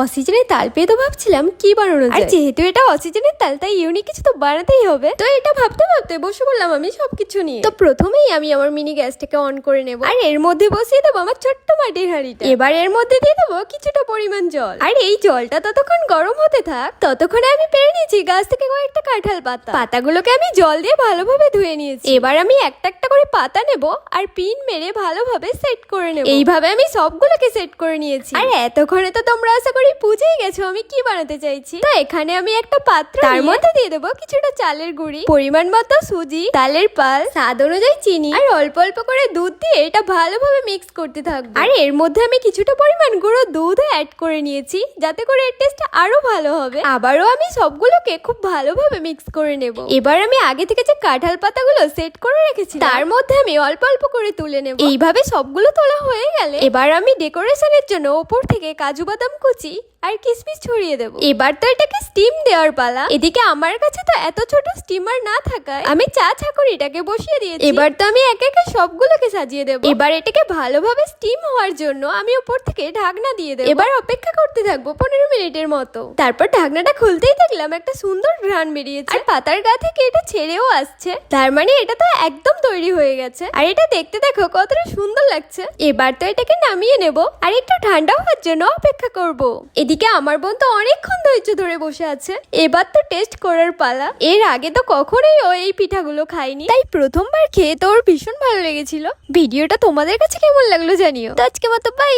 অসিজনের তাল পেয়ে তো ভাবছিলাম কি বানানো যায়। আর যেহেতু এটা অসিজনের তাল, তাই ইউনিক কিছু তো বানাতেই হবে। তো এটা ভাবতে ভাবতে বসে পড়লাম আমি সবকিছু নিয়ে। তো প্রথমেই আমি আমার মিনি গ্যাসটাকে অন করে নেব, আর এর মধ্যে বসিয়ে দেবো আমার ছোট্ট মাটির হাঁড়িটা। এবার এর মধ্যে দিয়ে দেবো কিছুটা পরিমাণ জল, আর এই জলটা ততক্ষণ গরম হতে থাক। ততক্ষণে আমি পেরে নিয়েছি গাছ থেকে কয়েকটা কাঁঠাল পাতা। পাতাগুলোকে আমি জল দিয়ে ভালোভাবে ধুয়ে নিয়েছি। এবার আমি একটা একটা করে পাতা নেব আর পিন মেরে ভালোভাবে সেট করে নেব। এইভাবে আমি সবগুলোকে সেট করে নিয়েছি। আর এতক্ষণে তো তোমরা আশা করি বুঝেই গেছো আমি কি বানাতে চাইছি। তো এখানে আমি একটা পাত্র, তার মধ্যে দিয়ে দেবো কিছুটা চালের গুঁড়ি, পরিমাণ মতো সুজি, তালের পাল, স্বাদ অনুযায়ী চিনি, আর অল্প অল্প করে দুধ দিয়ে এটা ভালোভাবে মিক্স করতে থাকবো। আর এর মধ্যে আমি কিছুটা পরিমাণ গুঁড়ো দুধ অ্যাড করে নিয়েছি, যাতে করে এর টেস্ট আরো ভালো হবে। আবারও আমি সবগুলোকে খুব ভালোভাবে মিক্স করে নেব। এবার আমি আগে থেকে যে কাঁঠাল পাতাগুলো সেট করে রেখেছি তার মধ্যে আমি অল্প অল্প করে তুলে নেব। এইভাবে সবগুলো তোলা হয়ে গেলে এবার আমি ডেকোরেশনের জন্য ওপর থেকে কাজু বাদাম কুচি আর কিশমিশ ছড়িয়ে দেবো। এবার তো এটাকে স্টিম দেওয়ার পালা। এদিকে আমার কাছে তো এত ছোট স্টিমার না থাকায় আমি চা ছাঁকুনিটাকে বসিয়ে দিয়েছি। এবার তো আমি একে একে সবগুলোকে সাজিয়ে দেবো। এবার এটাকে ভালোভাবে স্টিম হওয়ার জন্য আমি উপর থেকে ঢাকনা দিয়ে দেবো। এবার অপেক্ষা করতে থাকবো 15 মিনিটের মতো। তারপর ঢাকনাটা খুলতেই দেখলাম একটা সুন্দর ঘ্রাণ বেরিয়েছে, আর পাতার গা থেকে এটা ছেড়েও আসছে। তার মানে এটা তো একদম তৈরি হয়ে গেছে। আর এটা দেখতে দেখো কতটা সুন্দর লাগছে। এবার তো এটাকে নামিয়ে নেব আর একটু ঠান্ডা হওয়ার জন্য অপেক্ষা করব। এদিকে আমার বোন তো অনেকক্ষণ ধৈর্য ধরে বসে আছে। এবার তো টেস্ট করার পালা। এর আগে তো কখনোই ও এই পিঠাগুলো খায়নি, তাই প্রথমবার খেয়ে তো ওর ভীষণ ভালো লেগেছিল। ভিডিওটা তোমাদের কাছে কেমন লাগলো জানিও। তো আজকে মতো বাই।